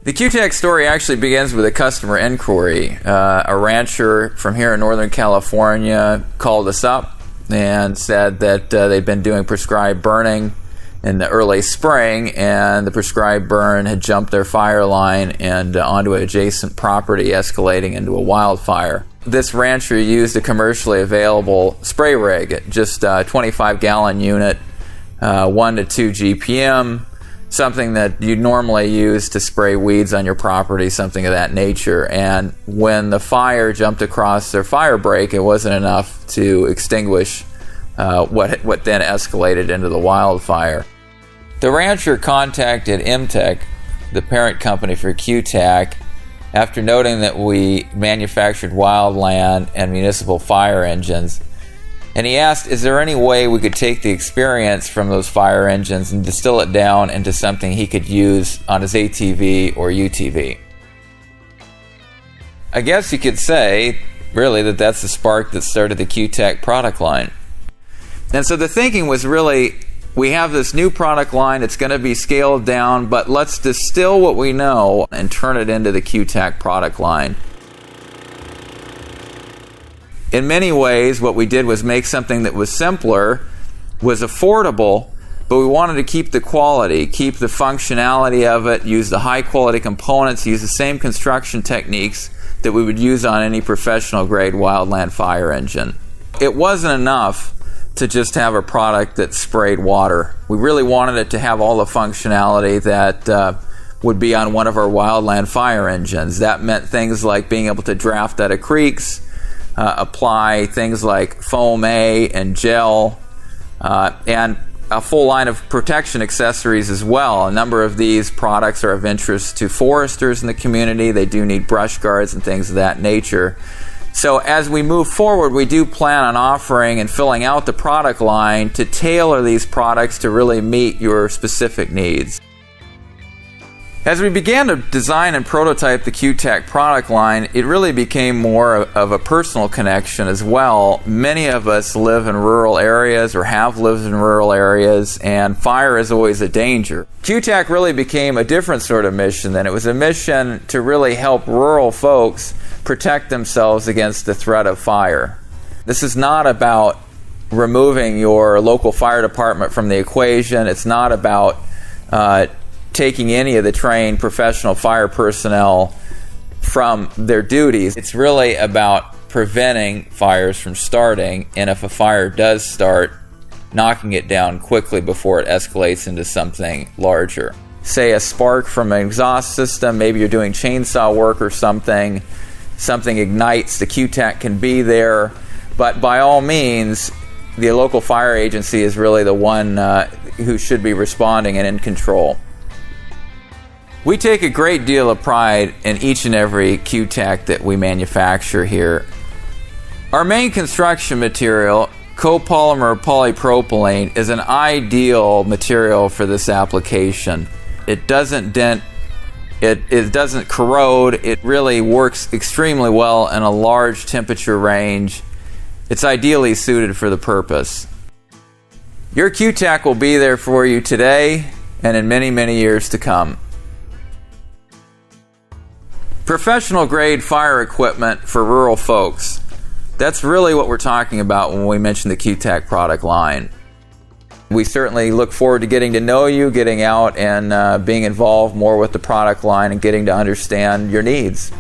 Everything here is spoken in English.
The QTAC story actually begins with a customer inquiry. A rancher from here in Northern California called us up and said that they'd been doing prescribed burning in the early spring, and the prescribed burn had jumped their fire line and onto an adjacent property, escalating into a wildfire. This rancher used a commercially available spray rig, just a 25-gallon unit, 1 to 2 GPM, something that you'd normally use to spray weeds on your property, something of that nature. And when the fire jumped across their fire break, it wasn't enough to extinguish what then escalated into the wildfire. The rancher contacted MTEC, the parent company for QTAC, after noting that we manufactured wildland and municipal fire engines. And he asked, is there any way we could take the experience from those fire engines and distill it down into something he could use on his ATV or UTV? I guess you could say, really, that that's the spark that started the QTAC product line. And so the thinking was really, we have this new product line, it's going to be scaled down, but let's distill what we know and turn it into the QTAC product line. In many ways, what we did was make something that was simpler, was affordable, but we wanted to keep the quality, keep the functionality of it, use the high quality components, use the same construction techniques that we would use on any professional grade wildland fire engine. It wasn't enough to just have a product that sprayed water. We really wanted it to have all the functionality that would be on one of our wildland fire engines. That meant things like being able to draft out of creeks, apply things like foam A and gel, and a full line of protection accessories as well. A number of these products are of interest to foresters in the community. They do need brush guards and things of that nature. So as we move forward, we do plan on offering and filling out the product line to tailor these products to really meet your specific needs. As we began to design and prototype the QTAC product line, it really became more of a personal connection as well. Many of us live in rural areas or have lived in rural areas, and fire is always a danger. QTAC really became a different sort of mission then. It was a mission to really help rural folks protect themselves against the threat of fire. This is not about removing your local fire department from the equation. It's not about taking any of the trained professional fire personnel from their duties. It's really about preventing fires from starting, and if a fire does start, knocking it down quickly before it escalates into something larger. Say a spark from an exhaust system, maybe you're doing chainsaw work or something ignites, the QTAC can be there, but by all means, the local fire agency is really the one who should be responding and in control. We take a great deal of pride in each and every QTAC that we manufacture here. Our main construction material, copolymer polypropylene, is an ideal material for this application. It doesn't dent, it doesn't corrode, it really works extremely well in a large temperature range. It's ideally suited for the purpose. Your QTAC will be there for you today and in many, many years to come. Professional grade fire equipment for rural folks. That's really what we're talking about when we mention the QTAC product line. We certainly look forward to getting to know you, getting out and being involved more with the product line and getting to understand your needs.